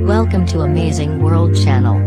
Welcome to Amazing World Channel.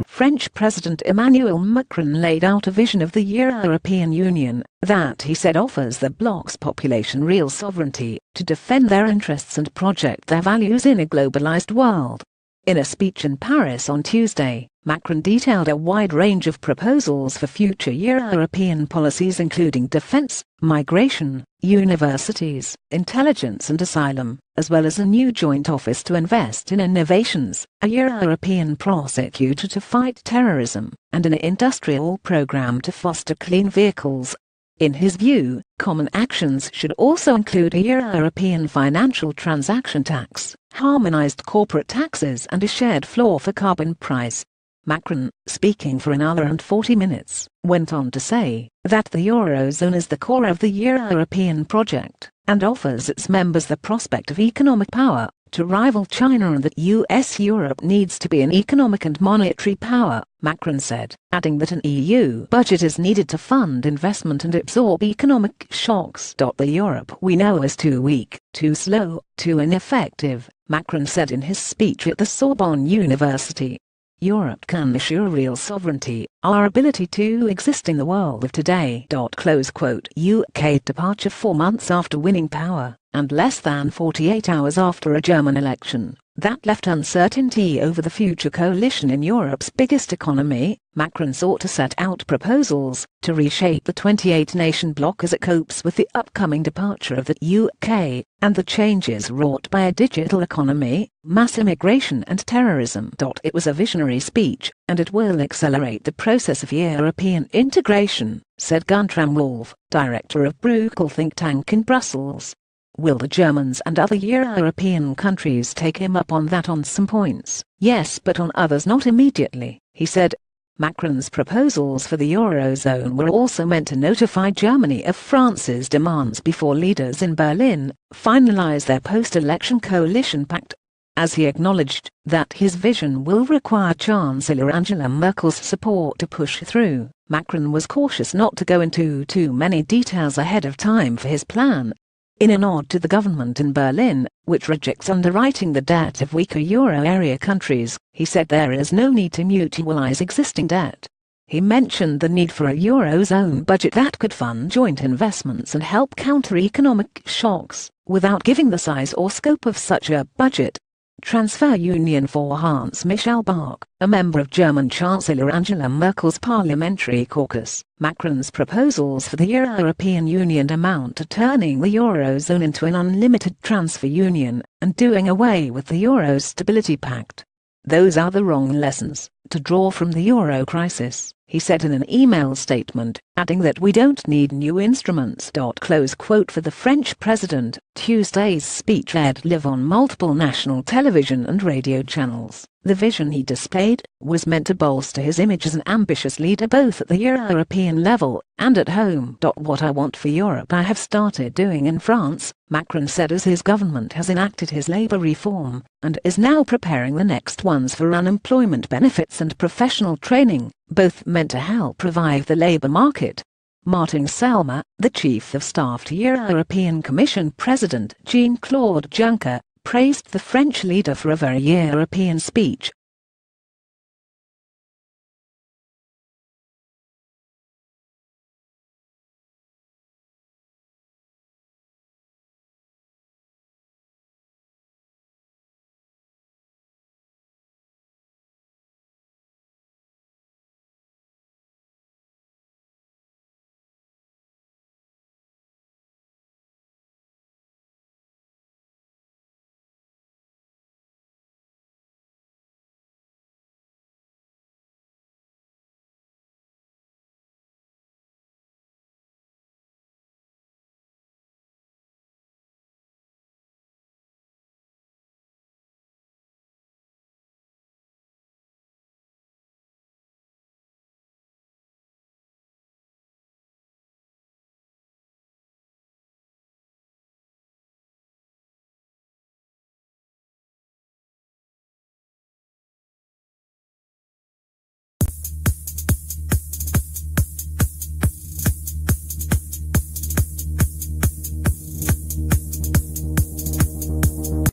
French President Emmanuel Macron laid out a vision of the European Union that he said offers the bloc's population real sovereignty to defend their interests and project their values in a globalized world. In a speech in Paris on Tuesday, Macron detailed a wide range of proposals for future European policies including defense, migration, universities, intelligence and asylum, as well as a new joint office to invest in innovations, a European prosecutor to fight terrorism, and an industrial program to foster clean vehicles. In his view, common actions should also include a European financial transaction tax, harmonized corporate taxes and a shared floor for carbon price. Macron, speaking for an hour and 40 minutes, went on to say that the Eurozone is the core of the European project and offers its members the prospect of economic power to rival China and that Europe needs to be an economic and monetary power, Macron said, adding that an EU budget is needed to fund investment and absorb economic shocks. The Europe we know is too weak, too slow, too ineffective, Macron said in his speech at the Sorbonne University. Europe can assure real sovereignty, our ability to exist in the world of today. UK departure 4 months after winning power, and less than 48 hours after a German election that left uncertainty over the future coalition in Europe's biggest economy. Macron sought to set out proposals to reshape the 28-nation bloc as it copes with the upcoming departure of the UK and the changes wrought by a digital economy, mass immigration and terrorism. It was a visionary speech, and it will accelerate the process of European integration, said Guntram Wolf, director of Bruegel think tank in Brussels. Will the Germans and other European countries take him up on that on some points? Yes, but on others not immediately, he said. Macron's proposals for the Eurozone were also meant to notify Germany of France's demands before leaders in Berlin finalize their post-election coalition pact. As he acknowledged that his vision will require Chancellor Angela Merkel's support to push through, Macron was cautious not to go into too many details ahead of time for his plan. In a nod to the government in Berlin, which rejects underwriting the debt of weaker euro area countries, he said there is no need to mutualize existing debt. He mentioned the need for a eurozone budget that could fund joint investments and help counter economic shocks, without giving the size or scope of such a budget. Transfer Union for Hans-Michel Bach, a member of German Chancellor Angela Merkel's parliamentary caucus. Macron's proposals for the European Union amount to turning the Eurozone into an unlimited transfer union and doing away with the Euro Stability Pact. Those are the wrong lessons to draw from the Euro crisis, he said in an email statement, adding that we don't need new instruments. For the French president, Tuesday's speech aired live on multiple national television and radio channels. The vision he displayed was meant to bolster his image as an ambitious leader both at the European level and at home. What I want for Europe I have started doing in France, Macron said as his government has enacted his labour reform and is now preparing the next ones for unemployment benefits and professional training, both meant to help revive the labour market. Martin Selmayr, the Chief of Staff to European Commission President Jean-Claude Juncker, praised the French leader for a very European speech,